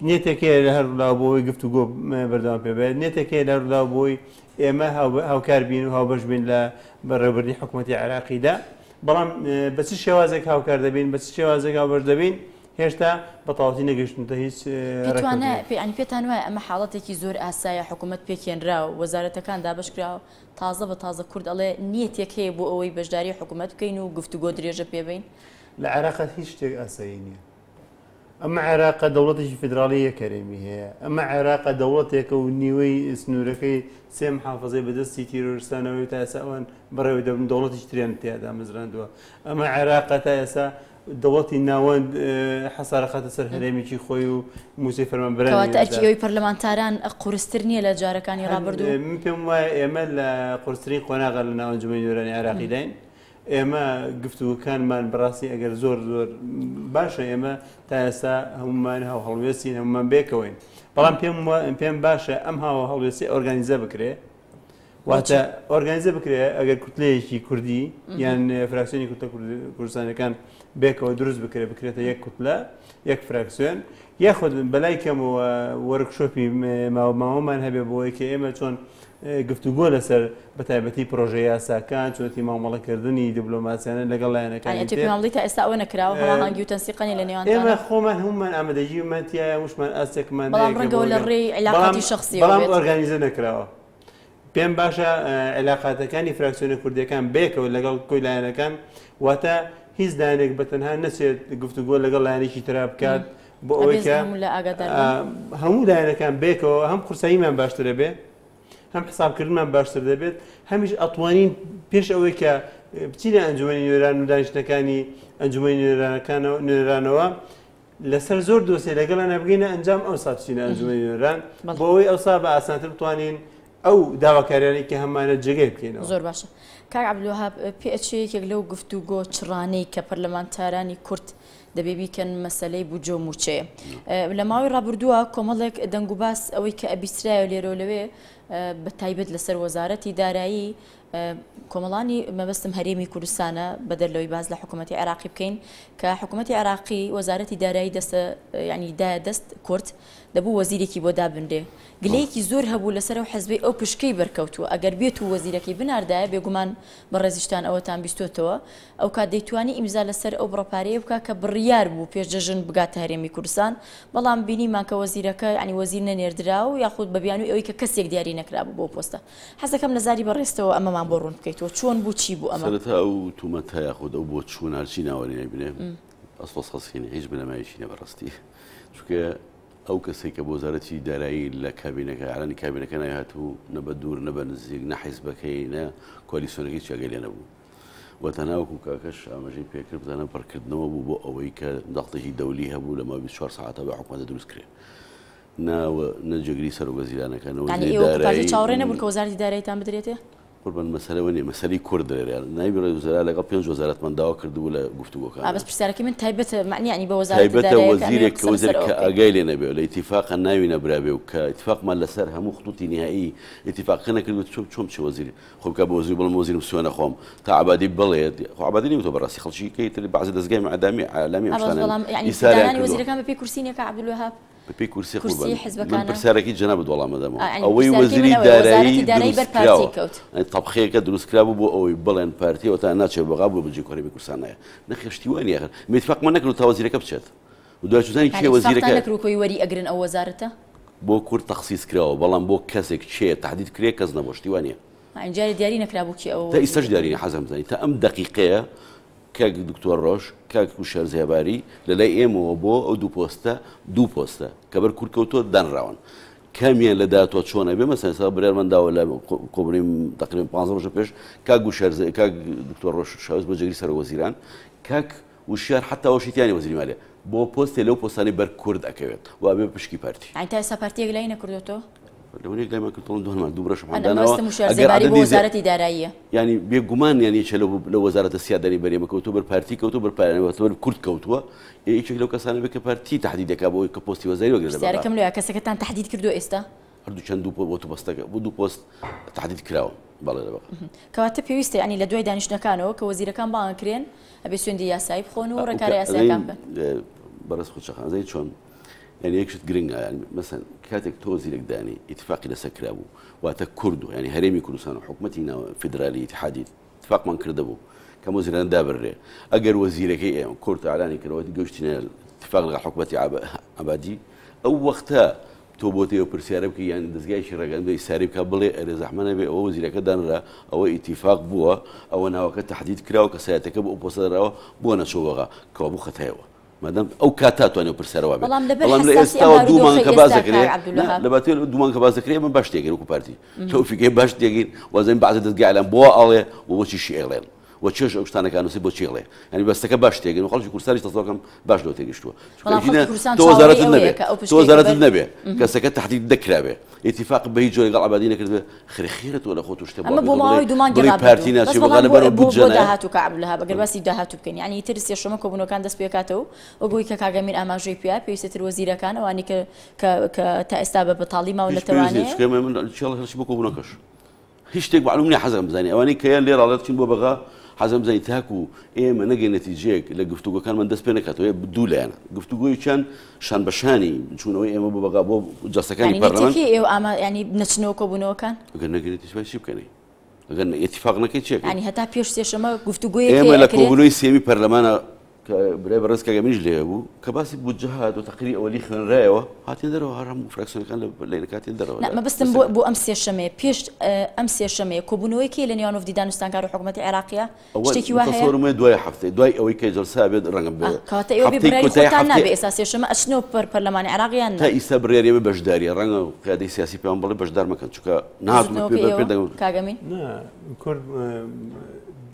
نێتێکەیە لە هەرلاو بۆی گفتوگۆ بەردەوام پێبێت نێتێکەیە لە هەرلاو بۆی ئێمە هاوکار بین و هاوبەش بین لە بەڕێوەبردنی حکوومەتی عێراقیدا بەڵام بە چ شێوازێک هاوکار دەبین بە چ شێوازێک هاوبەش دەبین هێشتا بەتەواوەتی نەگەیشتونتە هیچ پێتان وایە ئەمە حاڵەتێکی زۆر ئاسایە حکوومەت پێکێنرا و وەزارەتەکان دابشکراوە تازە بە تازە کورد ئەڵێ نیەتێک هەیە بۆ ئەوەی بەشداری حکوومەت بکەین و گفتوگۆ درێژە پێبین لە عێراقەت هیچ شتێک ئاسایی نییە ئەمە عێراقە دەوڵەتێکی فیدراڵی یەکەرێمی هەیە ئەمە عێراقە دەوڵەتێکە و نیوەی سنوورەکەی سێ محافەزەی بەدەستی تیرۆریستانەوەی تا ئێستا ئەوان بەڕێوەی دەبن دەوڵەتیش تریان تیادا مەزراندووە ئەمە عێراقە تا ئێستا دەوڵەتی ناوەند حەسارەخاتە سەر هەرێمێکی خۆی و موسەی فەرمانبەرانی کەواتە ئەرکیەوەی پەرلەمانتاران قورستر نییە لە جارەکانی ڕابردوو من پێم وایە ئێمە لە قورسترین قۆناغا لە ناو ئەنجومەنی نوێرانی عێراقی داین ئێمە گفتوگۆکانمان بەڕاستی ئەگەر زۆر باشە ئێمە تا ئێستا هەمومان هاو هەڵوێستین هەمومان بێکەوەین بەڵام پێم باشە ئەم هاو هەڵوێستی ئۆرگانیزە بکرێ واتە ئۆرگانیزە بکرێ ئەگەر کوتلەیەکی کوردی یان فراکسیۆنی کوردستانەکان بێکەوە دروست بکرێ بکرێتە یەک کوتلە یەک فراکسیۆن یاخود بەلای کەمەوە وەرکشۆپی ماوەمان هەبێ بۆی کە ئێمە چۆن گفتوگۆ لەسەر بەتایبەتی پرۆژە یاساکان چۆنتی مامەڵەکردنی دیبلۆماسیانە لەگەڵ لایەنەکانی تا ئێستا ئەوە نەکراوە هەڵاهەنگی و تەنسیقانی لە نێوان ئێمە خۆمان هەمومان ئامادەجیمانتیایە وشمان ئاستێکمان بەڵام ڕەنگەوە لە ڕێی علاقاتی شخصی بەڵام ئۆرگانیزە نەکراوە پێم باشە علاقاتەکانی فراکسیۆنە کوردیەکان بێکەوە لەگەڵ کۆی لایەنەکان واتە هیچ دایانێک بەتەنها نەچێت گفتوگۆ لەگەڵ لایەنێکی ترا بکات بۆ ئەوەی کە هەموو لایەنەکان بێکەوە هەم قورساییمان باشترە بێ هەم حسابکردنمان باشتر دەبێت هەمیش ئەتوانین پێش ئەوەی کە بچینە ئەنجومەنی نوێران و دانیشتەکانی ئەنجومەنی نوێرانەوە لەسەر زۆر دۆسێ لەگەڵانە بگەینە ئەنجام ئەو سا بچینە ئەنجومەنی نوێران بۆ ئەوەی ئەوسا بە ئاسانتر بتوانین ئەو داواکاریانی کە هەمانە جێگەی بکەینەوە زۆر باشە کاک عەبدولوهاب پێچەیەکێک لەو گفتوگۆ چڕانەی کە پەرلەمانتارانی کورد دەبێ بیکەن مەسەلەی بوجە و موچەیە لە ماوەی ڕابردووە کۆمەڵێک دەنگ و باس ئەوەی کە ئەبیسترایە لێرە لەوێ بە تایبەت لەسەر وەزارەتی دارایی کۆمەڵانی مەبەستم هەرێمی کوردستانە بەدەر لەوەی باز لە حکوومەتی عێراقی بکەین کە حکوومەتی عێراقی وەزارەتی دارایی ینی دایە دەست کورد دەبوو وەزیرێکی بۆ دابنرێ گلەیەکی زۆر هەبوو لەسەر ئەو حەزبەی ئەو پشکەی بەرکەوتووە ئەگەر بێت و وەزیرەکەی بناردایە بێگومان بە ڕێزیشتان ئەوەتان بیستۆتەوە ئەو کات دەیتوانی ئیمزا لەسەر ئەو بڕەپارەیە بکە کە بڕیار بوو پێشجەژن بگاتە هەرێمی کوردستان بەڵام بینیمان کە وەزیرەکە ینی وەزیر نەنێردرا و یاخود بە بیانووی ئەوەی کە کەسێک دیاری نەکرابوو بۆ پۆستە حەزەکەم نەزاری بەڕێستەوە ئەمەمان بۆ ڕوون بکەیتەوە چۆن بوو چی بوو ئەمە سەرەتا ئەو تومەتە یاخود ئەو بۆ چوون هەرچی ناوەڕێنێ بنێ ئەسپۆس خەسکێنی هیچ بنەمایشی نە بەڕاستی چونکە ئەو کەسێک کە بۆ وەزارەتی دارایی لە کابینەکە ئاعلانی کابینەکە نایهاتوو نە بە دوور نە بە نزیک نە حیزبەکەی نە کۆلیسیۆنەکەی چاگەی لێ نەبوو وەتەناوەکو کاکەش ئاماژەی پێکرد بزانە پڕکردنەوە بوو بۆ ئەوەی کە دەختێکی دەولی هەبوو لە ماوەی 24 ساعتە بە حکوومەتە دروست کرێ نەجێگری سەرۆکوەزیرانەکەنەوە چاوەڕێ نەبوون کە وەزارەتی داراییتان بدرێتێ قوربان مەسەلەوە نیە مەسەلەی کورد دەرێت نایب وەزارە لەگەڵ 5 وەزارەتمان داوا کردبوو لە گفتوگۆکان بەس پرسیارەکەی من تایبەتە معنی بە وەزارەتی تایبەتە وەزیرێک کە وەزیر کە ئاگای لێ نەبێ لە ئیتیفاقا ناوی نەبرابێ و کە ئیتیفاقمان لەسەر هەموو خطوتی نهایی ئیتیفاقەکە نەکردوێت چۆن چ وەزیری خۆ بکە بە وەزیر بڵم وەزیرم سوێنە خۆم تا عەبادی بڵێت خۆ عەبادی نەوتۆ بەڕاستی خەڵکی کەیتر بەعزی دەستگای معدامی عالامی ئیسارانی وەزیرەکان بەپێی کورسینێکە عەبدولوهاب بەپێی کورسی حیزبەکانە پرسیارێکی جەنابەت وەڵامەدەمەوە ئەوەی وەزیری دارایی تەبخەیەکە دروستکرا بوو بۆ ئەوەی بڵێن پارتیەوە تا ناچێت بەغا بوو بەجێ کۆڕی کوردستان نایە نەخێشتیوانە یاخر میتفاقمان نەکرد تا وەزیرەکە بچێت و دوای چوزانی کێ وەزیرەکە نەکردکۆی وەری ئەگرن ئەو وەزارەتە بۆ کورد تەخسیس کراوە بەڵام بۆ کەسێک چێ تهدید کرێ کەس نەبۆشتیوانە ئەنجاری دیاری نەکرابوو کی ئەو تا ئیسەش دیاری حەزم زانی تا ئەم دقیقەیە کاک دکتۆر ڕۆژ کاک وشار زێباری لەلای ئێمەوە بۆ ئەو دوو پۆستە کە بەر کورد کەوتۆ دانراون کامیان لە داهاتوە چۆنە بێ مەسەن سا برێرمەنداوە لە کۆبڕیم تقریبا 15 ڕۆژە پێش کاک وشار کاک دکتۆر ڕۆژ شاوز بۆ جێگری سەرۆکوەزیران کاک وشار حتا وەشیتیانی وەزیری مالیە بۆ پۆستێ لەو پۆستانی بەر کورد ئەکەوێت و ئەبێ پشکی پارتی تا ئێستا پارتیەک لای نەکردوێتەوە لەونێک لای ماکردڵن دوهمان دوو برەشم بۆ وەزارەتی داراییە ینی بێگومان یانی چ لە وەزارەتە سیادانی بەرێمە کەوتو بەر پارتی کەوتو بەر پارێنەوە کورد کەوتووە یەکێک لەو کەسانە بێ کە پارتی تهدیدەکە بۆی کە پۆستی وەزاری وەگرێت پرسیارەکەم لەوەیە کەسەکەتان تهدید کردووە ئێستا هەردوو چەند دوو پۆستەکە بۆ دوو پۆست تهدید کراوە بەڵێ لەبەر کەواتە پێویستە ینی لە دوای دانیشتەکانەوە کە وەزیرەکان باڵەکرێن ئەبێ سوێندی یاسایی بخۆن و ڕێکاری یاساییەکان بکەن بەڕێز خۆشەخان زەی چۆن يعني يكشت جرينجا يعني مثلا كاتك توزيلك داني اتفاقي لسكرابو واتا كردو يعني هرمي كردستان حكومتنا فيدرالي اتحادي اتفاق من كردبو كموزيران دابر اجر وزيرك كورت اعلاني كروات جوشتنا اتفاق لغا حكومتي عبادي او وقتها توبوتي وبرسيارك يعني دزغاي شرغان بي ساري كابلي رزحمنا بي او وزيرك دانرا او اتفاق بوا او انا وقت تحديد كراو كسياتك بو بوصدرا بو انا شوغا كوبو ختايو مادام او كاتاتو انه برسروا به والله لاستا دومان كبازكري لباتي دومان كبازكري من باش تيجي كو بارتي توفيق باش تيجي وزين بعد تدقى على بو عليه وشي شي اعلان وتشوش اوشتانا كانوا سيبو تشيغلي يعني بس باش تيجي وخلص كورساري تصوكم باش لو تيجي شتو تو وزاره النبي كسكت تحديد ذكرابه اتفاق بيجو قال عبادينا كذا خيرة ولا خوتو اشتباه اما بو ما دومان بارتينا شي غالبا بوجنا دهاتو كعب لها بقى بس دهاتو بكن يعني ترس يشرم كوبنو كان دس بيكاتو وقوي كاغا من اما جي بي بي ستر وزير كان واني ك تاستاب بطالما ولا تواني ان شاء الله شبكو بنكش هیچ شتێک معلوم نیە حەزم بزانێ ئەوانەی کەیان لێ ڕاڵەتچین بۆ بەغا حەزم بزانین تاکو ئێمە نەگەین نەتیجەیەک لە گفتوگۆکانمان دەست پێ نەکاتەوە دوو لایەنە گفتوگۆی چەند شان بەشانی چوونەوەی ئێمە بۆ بەغا بۆ جەستەکانی پەرلەمان ئێوە ئاما ینی نەچنەوە کۆبوونەوەکان ئەگەر نەگەین نەتیجە چی بکەنی ئەگەر اتفاق نەکەی چێک ینی هەتا پێش سێشەمە گفتوگۆیەک ئێمە لە کۆبوونەوەی سێمی پەرلەمانە برای بەڕێز کاگەمیش لێ بوو کە باسی بودجەهات و تەقریری ئەوەلی خوێنرایەوە هاتین دەرەوە هەموو فراکسیۆنەکان لە نکاتین دەرەوە مەبەستم بۆ ئەم سێشەمەیە پێش ئەم سێشەمەیە کۆبوونەوەیەکی لە نێوان وفدی دانوستانکار و حکوومەتی عێراقیە شتێکی وایە تصورمە دوای هەفتەی دوای ئەوەی کە جەلسا بێت ڕەنگە بێت کەواتە ئێوە بێبرای خۆتان نابێ ئێستا سێشەمە ئەچنەوە پەرلەمانی عێراقیان تا ئیستا بڕیارێمە بەشداریە ڕەنگە قیادەی سیاسی پێیان بڵێ بەشدار مەکەن چونکە نهاتووە پێ کاگەمین کورد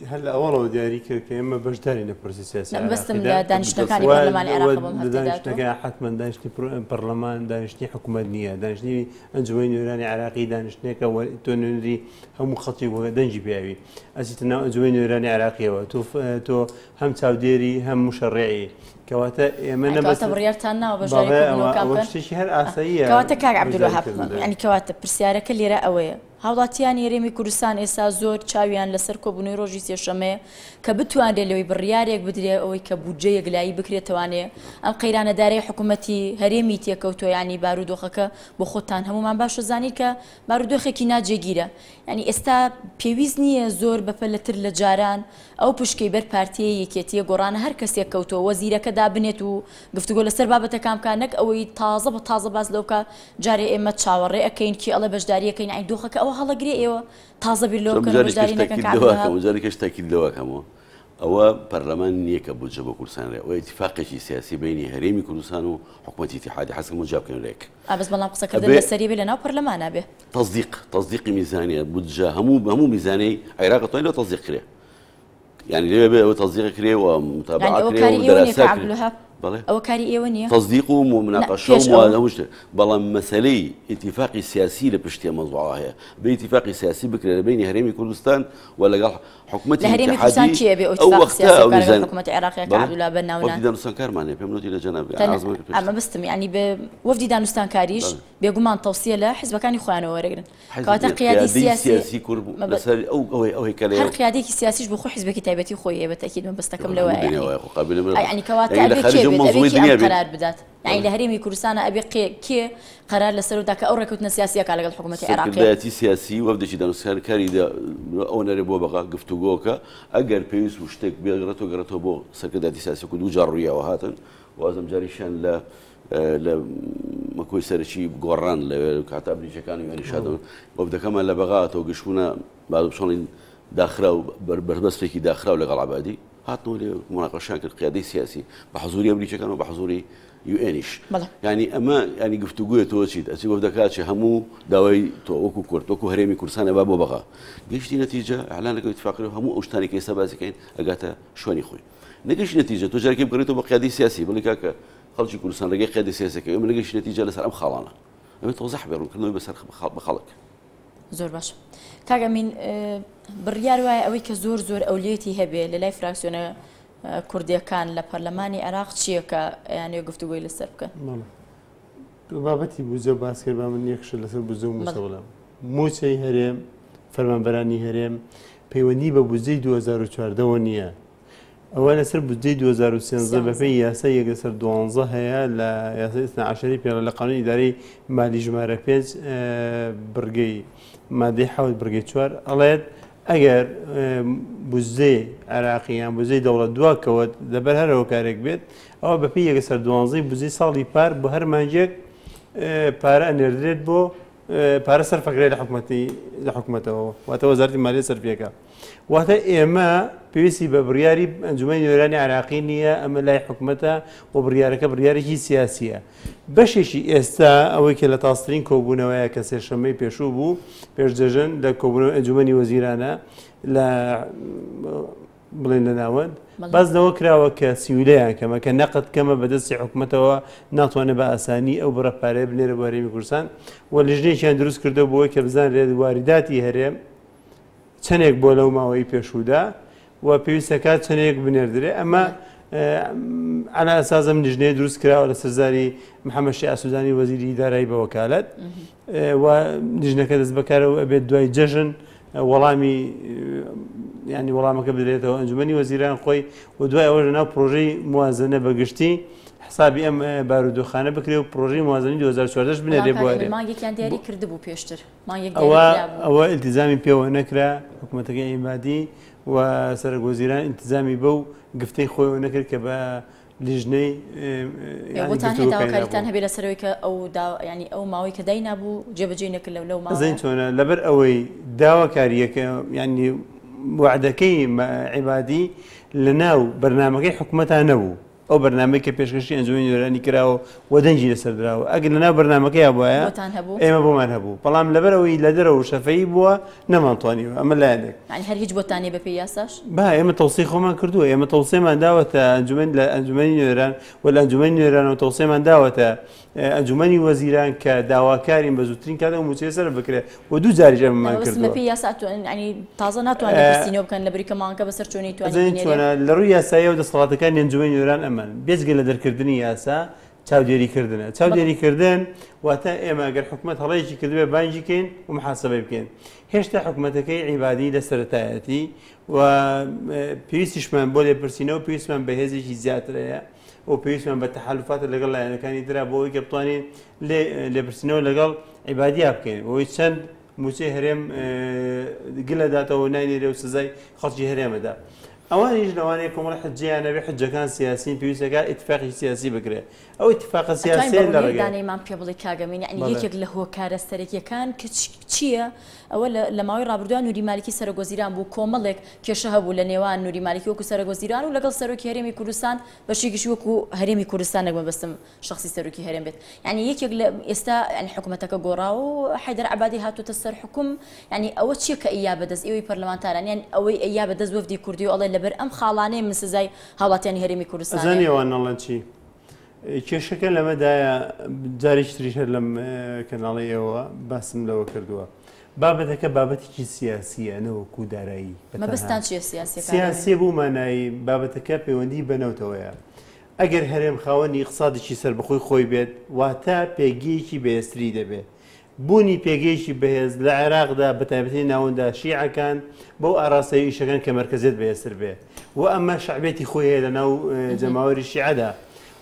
هل أول دياري كأما بجداري نبرز سياسي. لا بس تم دانشتكاني برلمان العراق بهم دانشتكان حتما دانشتي برلمان دانشتي حكومة نية دانشتي أنجوين يوراني عراقي دانشتني كتونري هم خطيب ودنجي بيعي. أسيتنا أنجوين يوراني عراقي تو هم سعوديري هم مشرعي. كواتا من بس بريرتنا وبجاري كلهم كامل. وشتي هالأساسية. كواتا كاع عبد الوهاب يعني كواتا برسيارة كل رأوية. هاوڵاتیانی هەرێمی کوردستان ئێستا زۆر چاویان لەسەر کۆبوونەوەی ڕۆژی سێشەمەیە کە بتوانرێت لەوەی بڕیارێک بدرێ ئەوەی کە بودجەیەک لایی بکرێتوانێ ئەم قەیرانەدارەی حکوومەتی هەرێمی تێکەوتۆ ینی بارودۆخەکە بۆ خۆتان هەمومان باشە زانیت کە بارودۆخێکی ناجێگیرە ینی ئێستا پێویست نییە زۆر بەپەلەتر لە جاران ئەو پشکەی بەر پارتیە یەکێتیە گۆڕانە هەر کەسێک کەوتۆ وەزیرەکە دابنێت و گفتوگۆ لەسەر بابەتەکان بکات نەک ئەوەی تازە بە تازە باز لەوکە جارێ ئێمە چاوەڕێ ئەەکەین کی ئەڵە بەشداریەکەین ئەی دۆخەکە ئەوە هەڵەگرێ ئێوە تازە بیر لەوە کە بەشداری نەکەن وەزارێکیش تاکید لەوە کەمەوە ئەوە پەرلەمان نییە کە بودجە بۆ کوردستان ئەوە ئیتیفاقێکی سیاسی بینی هەرێمی کوردستان و حکوومەتی ئیتیحادی حەزم جواب بکەین لێک بەس بەڵام قسەکردن لەسەری بێ لەناو پەرلەمانە بێ تەصدیقی میزانیە بودجە هەموو میزانەی عێراق توانێت تەصدیق کرێ يعني ليه بقى تصديق كريه ومتابعة كريه ودراسات أو كاري إيوانية تصديق ومناقشة ومش بلا مسألة اتفاقي سياسي لبشتي موضوعها هي باتفاقي سياسي بكرة بين هرمي كردستان ولا قال حكومة الهرمي كردستان كي أبي اتفاق سياسي بين حكومة العراق كعبد الله بناونا وفد دانستان كار معناه بيمنوتي لجناب أما بستم يعني بوفد دانستان كاريش بيقومان توصية له حزب كان يخوانه ورجلا كواتا قيادي سياسي كرب أو هيك هر قيادي سياسي بخو حزب كتابتي خويه بالتأكيد من بستكم له يعني كواتا أبي قرار بدات يعني لهريمي كردستان أبي كي قرار لسرو ذاك أو ركوتنا سياسية على الحكومة العراقية. سكرتيري سياسي وفد شيء دانستان كاري ده أنا ربوا بقى قفتوجوكا أجر بيس وشتك بيغرتو بو سكرتيري سياسي كدو جارية وهاتن وأزم جاريشان لا ما كوي سرشي بقران لا كاتب لي كانوا يعني شادو وبدا كمان لبغات وقشونا بعد بشون داخله بس فيكي داخله ولا غلع بعدي هاتوا لي مناقشة القيادي السياسي بحضوري أمريكا كانوا بحضوري يونيش يعني أما يعني قفتوجوه توشيد أسيب وبدا كاتش همو داوي توكو كورت توكو هرمي كورسانة بابو بغا جيش دي نتيجة إعلان لقوا اتفاقية همو أشتاني كيسا بازكين أجاتا شواني خوي نجيش نتيجة تجاري كيف قريتوا بقيادي سياسي بلكاك خلشي كردستان لقي قيادي سياسي كيوم لقيش نتيجة لسر أم خالنا أما توضح بيرون كلنا بس بخلق زور باش كاغا من بريار واي أوي كزور أوليتي هبي للاي فراكسيون كردية كان لبرلماني عراق شيكا يعني قفتوا قوي للسربكة بابتي بوزو باسكر بامن يخش لسر بوزو مسولم موسى هرم فرمان براني هرم بيوني ببوزي 2014 ونيا أولا سر بوزي 2013 بفي ياسا يقصر 12 هيا لا ياسا 12 بيلا لقانون إداري مالي جمارة بيز برقي مادي حاول برقي شوار ألاد ئەگەر بوزەی عراقییان بوزەی دەوڵەت دوا کەوت دەبەر هەرەوە کارێک بێت ئەوە بەپی یەکەسەر دوانزەی بوزەی ساڵی پار بۆ هەر مانجێک پارە ئەنێردرێت بۆ پارە سەرفەکرێت لە حکوومەتەوە واتە وەزارەتی مالیە سەرفیەکە واتە ئێمە پێویستی بە بڕیاری ئەنجومەنی نوێرانی عراقی نییە ئەمە لای حکوومەتە و بڕیارەکە بڕیارێکی سیاسیە بەشێکی ئێستا ئەوەی کە لە تاسترین کۆبوونەوەیە کە سێشەممەی پێشوو بوو پێشدەژن لە کۆبوونەوە ئەنجومەنی وەزیرانە لە بڵێن لە ناوەند بەسەوە کراوە کە سیولەیان کەمە کە نەقەت کەمە بەدەستی حکوومەتەوە ناتوانێت بە ئاسانی ئەو بڕەپارەیە بنێرە بۆ هەرێمی کوردستان و لیژنەیەکیان دروست کردەوە بۆەوەی کە بزانرێت واریداتی هەرێم چەندێک بۆ لەو ماوەی پێشوودا و پێویستە کات چەندێک بنێردرێ ئەمە على ئەساس ئەم لیژنەیە دروست کراوە لە سەرزاری محەممەد شیع سوودانی وەزیری دارایی بە وەکالەت و لیژنەکە دەست بەکارەوە ئەبێت دوای جەژن وەڵامی يعني وەڵامەکە بدرێتەوە ئەنجومەنی وەزیران خۆی و دوای ئەوە ناو پرۆژەی موازنە بەگشتی حسابی ئەم بارودۆخانە بکرێ و پرۆژەی موازنەی 2014 بنێرێ بۆ مانگێکیان دیاری کردبوو پێشتر ئەوە ئیلتیزامی پێوە نەکرا حکوومەتەکەی ئیمادی و سەرۆکوەزیران ئیلتیزامی بەو گفتەی خۆیەوە نەکرد کە بە لیژنەی وتان هێداوەکاریتان هەبێ لەسەرەوەی کە ینی ئەو ماوەی کە دای نابوو جێبەجێ نەکرد لەو ماوە زین چۆنە لەبەر ئەوەی داواکاریەکە ینی وعدەکەی عیبادی لە ناو بەرنامەکەی حکوومەتان نەبوو ئەو بەرنامەی کە پێشکەشی ئەنجومەنی نوێرانی کراوە و دەنجی لەسەردراوە ئەگەر لە ناو بەرنامەکەی بواە ئێمە بۆمان هەبوو بەڵام لەبەرەوەی لە دەرەوە شەفەی بووە نەمانتوانیوە ئەمە لایەنێک هەر هیچ بۆتانی بەپێی یاساش با ئێمە تەوسیع خۆمان کردووە ئێمە تەوسێمان داوەتە ئەنجومەن لە ئەنجومەنی نوێران و لە ئەنجومەنی نوێرانەوە تەوسێمان داوەتە ئەنجومەنی وەزیران کە داواکارین بە زووترین کاتەوە موچێ سەر بکرێت و دوو جاریش ئەمەمان کردووە بەپێی یاسا ینی تازە ناتوانێت بستینەوە بکەن لە بریکەمانکە بەسەر چۆنی توانین لە ڕووی یاساییەوە دەسەڵاتەکانی ئەنجومەنی نوێران ئەمان بێجگە لە دەرکردنی یاسا چاودێریکردنە چاودێریکردن واتە ئێمە ئەگەر حکوومەت هەڵەیەکی کردوێ بانگی بکەین و محاسبەی بکەین هێشتا حکوومەتەکەی عیبادی لە سەرەتایەتی و پێویستیشمان بۆ لێپرسینەوە پێویستمان بە هێزێکی زیاترەیە و پێویستمان بە تەحالوفاتە لەگەڵ لایەنەکانی ترا بۆەوەی کە بتوانین لێپرسینەوە لەگەڵ عیبادیا بکەین ئەوەی چەند موچەی هەرێم گلەداتەوە ناینێرێ و سزای خەڵکی هەرێمەدا ئەوانیش لەوانەیە کۆمەڵی حجیان نەبێ حجەکان سیاسین پێویستەکە ئیتفاقی سیاسی بکرێت ئەو ئیتفاقە سیاسی لە ڕێگەی دانەیمان پێ بڵێ کاگەمین یعنی یەکێک لە هۆکارە سەرەکیەکان کە چییە ئەوە لە ماوەی ڕابردووان نوری مالکی سەرۆگۆزیران بوو کۆمەڵێک کێشە هەبوو لە نێوان نوری مالکی وەکو سەرۆگۆزیران و لەگەڵ سەرۆکی هەرێمی کوردستان بەشێکیشی وەکو هەرێمی کوردستان نەگمە بەستم شخصی سەرۆکی هەرێم بێت یعنی یەکێک لە ئێستا ینی حکوومەتەکە گۆڕاوە و حیدەر عەبادی هاتووەتە سەر حکوم یعنی ئەوە چییە کە ئەیا بەدەست ئێوەی پەرلەمانتاران یان ئەوەی ئەیا بەدەست وەفدی کوردی و ئەڵێ لەبەر ئەم خاڵانەی من سزای هاوڵاتیانی هەرێمی کوردستان ئەزانیەوە نەڵەن چی کێشەکە لەمەدایە جارێکی تریش هەر لەم کەناڵی ئێوە باسم لەوە کردووە بابەتەکە بابەتێکی سیاسیە نەوەکو دارایی مەبەستان چیە سیاسی بوو مانایی بابەتەکە پەیوەندی بەنەوتەوەیە ئەگەر هەرێم خاوەنی اقتصادێکی سەربەخۆی خۆی بێت واتە پێگەیەکی بەهێزتری دەبێت بوونی پێگەیشی بەهێز لە عێراقدا بە تایبەتی ناوەندا شیعەکان بەو ئاراستەی ئیشەکان کە مەرکەزێت بەهێزتر بێ و ئەمە شعبێتی خۆی هەیە لە ناو جەماوەری شیعەدا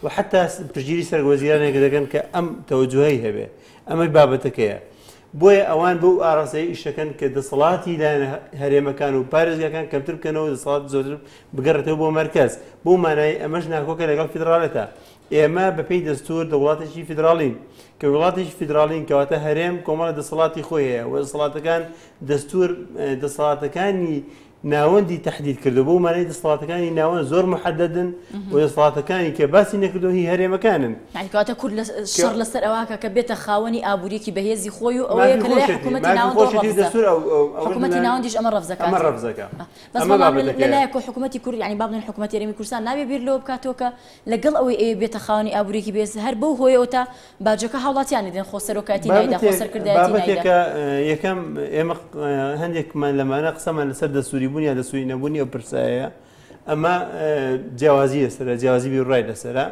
و حتا پشگیری سەرگۆزیرانێک دەکەن کە ئەم تەوەجوهەی هەبێ ئەمەی بابەتەکەیە بۆیە ئەوان بەو ئاراستەی ئیشەکەن کە دەسەڵاتی لایەن هەرێمەکان و پارێزگاکان کەمتر بکەنەوە دەسەڵات زۆرتر بگەڕێتەوە بۆ مەرکەز بۆ مانای ئەمەش ناکۆکە لەگەڵ فیدراڵێتە ئێمە بەپێی دەستور دەوڵاتێکی فیدراڵین کە وڵاتێکی فیدراڵین کەواتە هەرێم کۆمەڵە دەسەڵاتی خۆی هەیە و دەسەڵاتەکان دەستور دەسەڵاتەکانی ناوەندی تهدید کردو بۆ مانای دەسەڵاتەکانی ناوەند زۆر محەددن و دەسەڵاتەکانی کە باسی نەکردو هی هەرێمەکانن کاتە کورد شەڕ لەسەر ئەوواکە کە بێتە خاوەنی ئابوووریەکی بەهێزی خۆی و ئەوەیە کە لای حکوومەتی حکوومەتی ناوەندیش ئەمە ڕەفزەکە بەس لەلایەکۆ حکوومەتی کورد ینی بابنن حکوومەتی هەرێمی کوردستان نابێ بیر لەوە بکاتەوە کە لەگەڵ ئەوەی ئەوێ بێتە خاوەنی ئابوووریەکی بێز هەر بەو هۆیەوە تا باجەکە هاوڵاتیانی دێن خۆ سەرۆکاتی نایدا خۆ سەرکردایەتی نایدا یەکەم ئێمە هەندێکمان لەمانە قسەمان لەسەر دەسووری بوون یا دەسووری نەبوونی ئەو پرسایە ئەمە جیاوازی لەسەرە جیاوازی بیڕای لەسەرە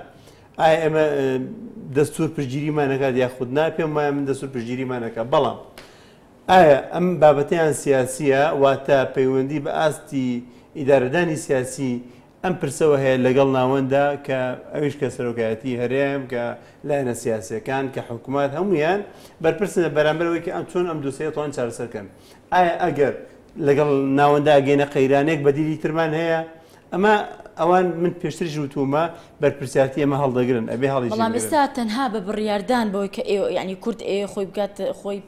ئایا ئێمە دەستور پشگیریمان نەکات یاخود نا پێم وایە من دەستور پشگیریمان نەکا بەڵام ئایا ئەم بابەتیان سیاسیە واتە پەیوەندی بە ئاستی ئیدارەدانی سیاسی ئەم پرسەوە هەیە لەگەڵ ناوەندا کە ئەویش کە سەرۆکایەتی هەرێم کە لایەنە سیاسیەکان کە حکوومەت هەمویان بەرپرسە بەرامبەرەوەی کە ئەم چۆن ئەم دۆسیەتوان چارەسەرکەن ئایا ئەگەر لەگەڵ ناوەندا گەینە قەیرانێک بەدیلی ترمان هەیە ئەمە ئەوان من پێشترش وتومە بەرپرسیاتی ئەمە هەڵدەگرن ئەبێ هەڵی بەڵام ئێستا تەنها بە بڕیاردان بۆی کە ینی کورد خۆی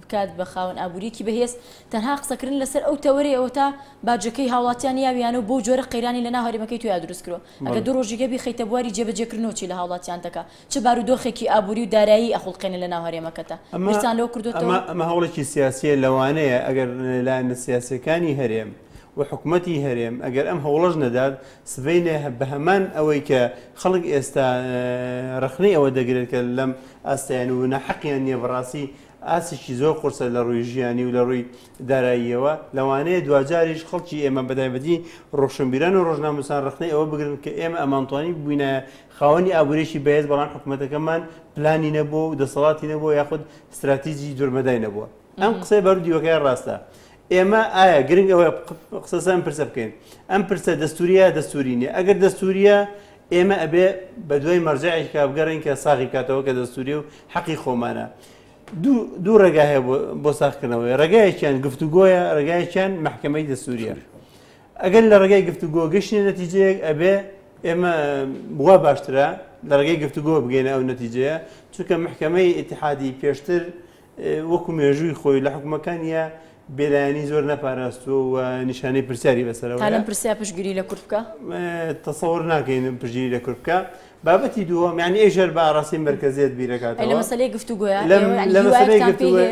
بکات بە خاوەن ئابوووریەکی بەهێز تەنها قسەکردن لەسەر ئەو تەوەری تا باجەکەی هاوڵاتیان یاویانە و بۆ جۆرە قەیرانی لە ناو هەرێمەکەی تویا دروستکرۆ ئەگە دوو ڕۆژێکە بخەیتە بواری جێبەجێکردنەوەی لە هاوڵاتیان تەکە چه بارودۆخێکی ئابووری و دارایی ئەخڵقێنە لە ناو هەرێمەکەتە ئەمەستان لەوە کردوتەوە ئەمە هەوڵێکی سیاسیە لەوانەیە ئەگەر لایەنە سیاسەکانی هەرێم و حکوومەتی هەرێم ئەگەر ئەم هەوڵەش نەدات سبەینێ بە هەمان ئەوەی کە خەڵک ئێستا ڕخنەی ئەوە دەگرێت کە لەم ئاستیان و نەحەقیان نییە بەڕاستی ئاسیشی زۆر قورسە لە ڕووی ژیانی و لە ڕووی داراییەوە لەوانەیە دوجاریش خەڵکی ئێمە بەدایبەتی ڕۆشنبیران و ڕۆژنامەنووسان ڕخنەی ئەوە بگرن کە ئێمە ئەمانتوانی بووینە خاوەنی ئابوورێکی بەهێز بەڵام حکوومەتەکەمان پلانی نەبووە و دەسەڵاتی نەبووە یاخود استراتیژی دوورمەدای نەبووە ئەم قسەی بەرودیوەکەی ڕاستە ئێمە ئایا گرنگ ئەوە قسەسان پرسە بکەین ئەم پرسە دەستوریە دەستوری نیە ئەگەر دەستوریە ئێمە ئەبێ بە دوای مەرجعی کابگەڕین کە ساغی کاتەوە کە دەستوری و حەقی خۆمانە دوو ڕێگا هەیە بۆ ساختکردنەوەی ڕێگایەکیان گفتوگۆیە ڕێگایەکیان محکەمەی دەستوریە ئەگەر لە ڕێگای گفتوگۆ گەشتنی نەتیجەیەک ئەبێ ئێمە وا باشترە لە ڕێگەی گفتوگۆ بگەینە ئەو نەتیجەیە چونکە محکەمەی ئیتحادی پێشتر وەکو مێژووی خۆی لە حکوومەکانیە بێلایانی زۆر نەپاراستووە و نیشانەی پرسیاری بەسەرەوە تا لەم پرسیار پشتگیری لە کورد بکە تەسەوور ناکەین پشتگیری لە کورد بکە بابەتی دووەم یعنی ئێژەر بە ئاڕاستی مرکزیت بیرەکاتەوە لە مەسەلەی گفتوگۆیە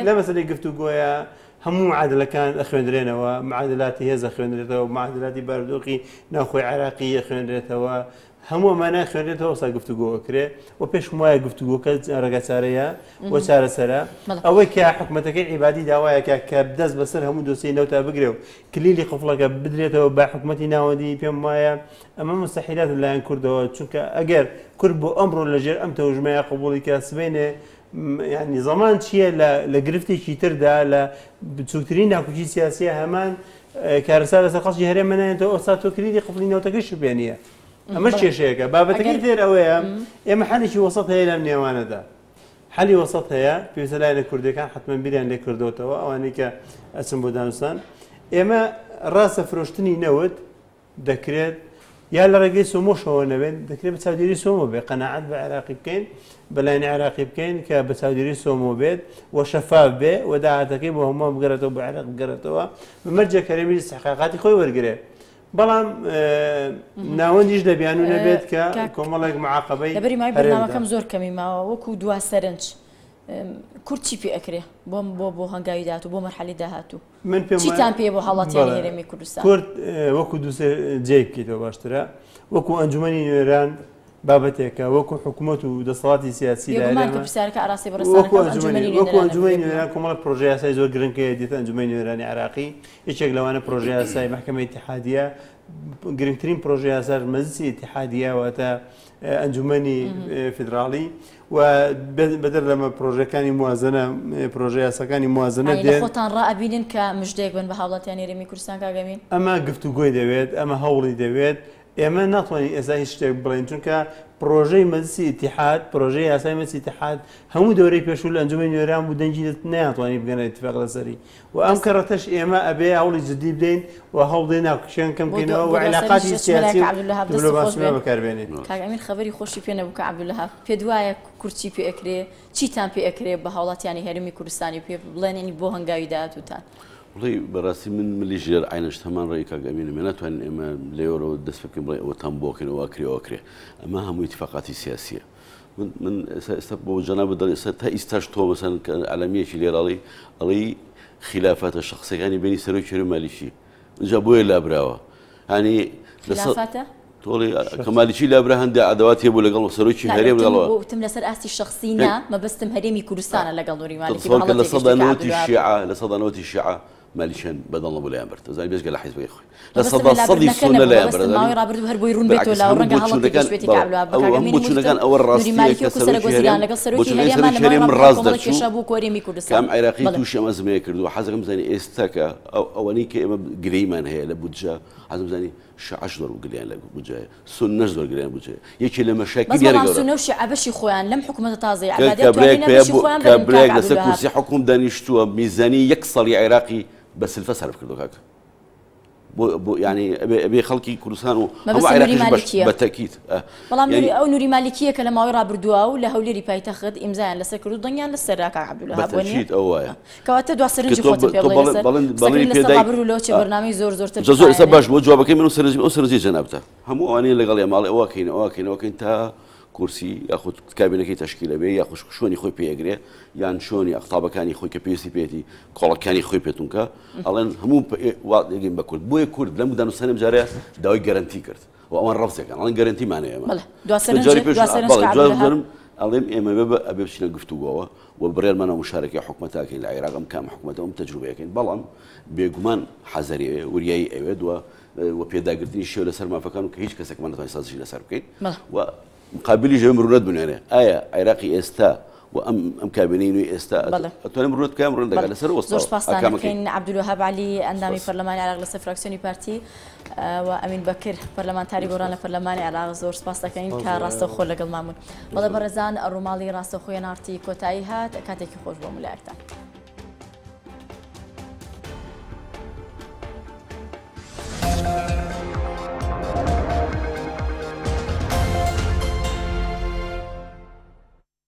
لە مەسەلەی گفتوگۆیە هەموو معادلەکان ئەخوێندرێنەوە معادلاتی هێز ئەخوێنرێتەوە معادلاتی بارودۆخی ناوخۆی عێراقی ئەخوێنرێتەوە هەموو ئەمانە خوێنرێتەوە سا گفتوگۆکرێ و پێش وایە گفتوگۆکە ڕێگەچارەیە و چارەسەرە ئەوەی کە حکوومەتەکەی عیبادی داوایەکە کە دەست بەسەر هەموو دۆسی نەوتا بگرێ و کلیلی قفڵەکە بدرێتەوە بە حکوومەتی ناوەندی پێم وایە ئەمە مستەحیلات لایەن کوردەوە چونکە ئەگەر کورد بۆ ئەمڕۆ لەژێر ئەم تەوژمەیە قبوڵی کە سبەینێ یعنی زەمان چییە لە گرفتێکی تردا لە بچووکترین ناکوچی سیاسیە هەمان کارەسا لەسەر خەڵکی هەرێمە نایێتەوە ئەوستا تۆ کلیلی قفڵی نەوتەکەش بێنیە ئەمەش کێشەیەەکە بابەتەکەی تێر ئەوەیە ئێمە حەلیکی وەسەط هەیە لەم نێوانەدا حەلی وەسەط هەیە پێویستە لایەنە کوردەکان حتمما بیریان لێ کردوتەوە ئەوانەی کە ئەچم بۆ دانوستان ئێمە ڕاستە فرۆشتنی نەوت دەکرێت یا لە ڕێگەی سۆمۆشەوە نەبێت دەکرێت بە چاودێری سۆمۆ بێت قەناعەت بە عێراقی بکەین بەلایەنی عێراقی بکەین کە بە چاودێری سۆمۆ بێت و شەفاف بێ و داهاتەکەی بۆ هەموو بگەڕێتەوە بە عێراق بگەڕێتەوە بمەرجە کەرەمی استحقاقاتی خۆی وەرگرێت بەڵام ناوەندیش دەبیان و نەبێت کە کۆمەڵێک معاقبەی لەبەری مای بەرنامەکەم زۆر کەمی ماوە وەکو دوا سەرنج کورد چی پێ ئەکرێ بۆ هەنگاوی داهاتوو بۆ مەرحەلی داهاتوو من پێم چیتان پێ بۆ هەڵاتیانی هێرێمی کوردستان کورد وەکو دووسێ جێ بکەیتەوە باشترە وەکو ئەنجومەنی نوێران بابەتێکە وەکو حکوومەت و دەسەڵاتی سیاسی وەکو ئەنجومەی نوێران کۆمەڵە پرۆژه یاسای زۆر گرنگکە دێتە ئەنجومەی نوێرانی عێراقی یەکێک لەوانە پرۆژه یاسای محکەمەی اتحادیە گرنگترین پرۆژه یاساش مەجلیسی اتحادیە واتە ئەنجومەنی فیدراڵی و بەدەر لەمە پرۆژەکانی موازنە پرۆژه یاساکانی موازنە دێن خۆتان ڕائبینن کە مژدەیەک بن بە هاوڵاتیان هێرێمی کوردستان کاگەمین ئەمە گفتوگۆی دەوێت ئەمە هەوڵی دەوێت ئێمە ناتوانین ئێستا هیچ شتێک بڵێن چونکە پرۆژەی مەجلیسی اتحاد پرۆژەی یاسای مەجلیسی اتحاد هەموو دەورەی پێشوو لە ئەنجومەی نوێران بوو دەنگی نەیانتوانی بگەنە اتفاق لەسەری و ئەم کەڕەتەش ئێمە ئەبێ هەوڵی جدی بدەین و هەوڵ دێن ناوکشیان کەم بکەینەوە و علاقاتی سیاسی دیپلۆماسی بەکاربێنێت. کاک ئەمین خەبەری خۆشی پێ نەبوو کە عەبدولەهاب پێ دوایە کورچی پێ ئەکرێ چیتان پێ ئەکرێ بە هاوڵاتیانی هەرێمی کوردستانی پێ بڵێنێنی بۆ هەنگاوی داهاتووتان والله بەڕاستی من ملیژێر عینەش هەمان ڕێی کاگەمینە مێ ناتوانین ئێمە لێوەرەوە دەست بکەین بڵێ ئەوەتان بۆکەین ئەوە کرێ ئەوە کرێ ئەمە هەموو اتفاقاتی سیاسیە من ئێستا بۆ جەناب دەڵێ ئێستا تا ئیستاش تۆ مەسەن عەلەمیەکی لێرەڵی ئەڵی خلافاتە شخصەکانی بینی سەرۆکی هەرێمی مالیکی اینجا بۆیە لابراوە هەنی خلافاتە تۆڵی کەمالیکی لابرا هەندێک عەداوات هەیە بۆ لەگەڵ سەرۆکی هەرێم لەگەڵەوە وتم لەسەر ئاستی شخصینا مەبەستم هەرێمی کوردستانە لەگەڵ نووری مالیکی لە سەدانەوەتی شیعە لە سەدانەوەتی شیعە مالیشان بەدڵ بۆ لایەن برد زانانی بێزگە لە حیزبی خۆی لە سەدی سونە لایەن برد ماوەی ڕابردوو هەر بۆی ڕوون بێتەوە لا ڕەنگە هەڵەتی پێشبێتی کابلوها هەموو چونەکان ئەوە ڕاستیە کە سەرۆکی هەرێم ڕاست دەچوو کام عێراقی تووشی ئەمە زمێ کردو حەزەکەم بزانێ ئێستا کە ئەوەنەی کە ئێمە گرەیمان هەیە لە بودجە حەزم بزانێ شعش زۆر گریان لە بودجەیە سونەش زۆر گریان بودجەیە یەکی لە مەشاکل دیارە سونە و شیعە بەشی خۆیان لەم حکوومەتە تازەی کابرایەک لەسەر کورسی حکووم دانیشتووە میزانی یەک ساڵی عێراقی بە سلفە سەرف کردو کاکە بۆ ینی ئەبێ خەڵکی کوردستان و هەموو عێراقیش بەتەکید بەڵام ئەو نووری مالیکیە کە لە ماوەی ڕابردووە و لە هەولێری پایتەخت ئیمزایان لەسەر کرد و دڵنیان لەسەر کاک عەبدولەهاب بەتەکید ئەو وایە کەواتە دوا سەرنجی خۆتت پێ بڵێ لەسەر ڕابردوو لەوە چێ بەرنامەی زۆرتر زۆر ئێستا باش بۆ جوابەکەی من ئەو سەرنجی جەنابتە هەموو ئەوانەیە لەگەڵ ماڵی ئەوەکەین تا کورسی یاخود کابینەکەی تەشکیلە بێ یا شوێنی خۆی پێگرێ یان شۆنی ئەقتابەکانی خۆی کە پێویستی پێێتی کۆڵەکانی خۆی پێتونکە ئەڵێن هەموو وڵاتگەین بە کورد بۆیە کورد لەم دانوستانم جارێ داوای گەرنتی کرد و ئەوان ڕەوسێکن ئەڵێن گەرنتیمانەیە ئەڵێم ئێمە ئەبێ بچینە گفتوگۆوە و بڕێرمانە مشارەکەی حکوومەتاکەین لە عێراقم کام حکوومەتە ئەم تەجروبەیەکەین بەڵام بێگومان حەزەریەوێ وریایی ئەوێت و پێداگرتنی شێو لەسەر مافەکان و کە هیچ کەسێکمان ناتوانێت سازشی لەسەر بکەین و مقابلی ژێ مرونەت بنوێنێ ئایا عێراقی ئێستا و ئەم کابینەی نوێی ئێستا ئەتوانێت مرونەت بکەم ڕوون دەکات لەسەر وەستاوە زۆر سپاس دەکەین عەبدولەهاب عەلی ئەندامی پەرلەمانی عێراق لەسەر فراکسیۆنی پارتی و ئەمین بەکر پەرلەمانتاری گۆڕان لە پەرلەمانی عێراق زۆر سپاس دەکەین کە ڕاستەوخۆ لەگەڵ مامون بەڵێ بەڕێزان ڕووماڵی ڕاستەوخۆی نارتی کۆتایی هات کاتێکی خۆش بۆ ملایەکتان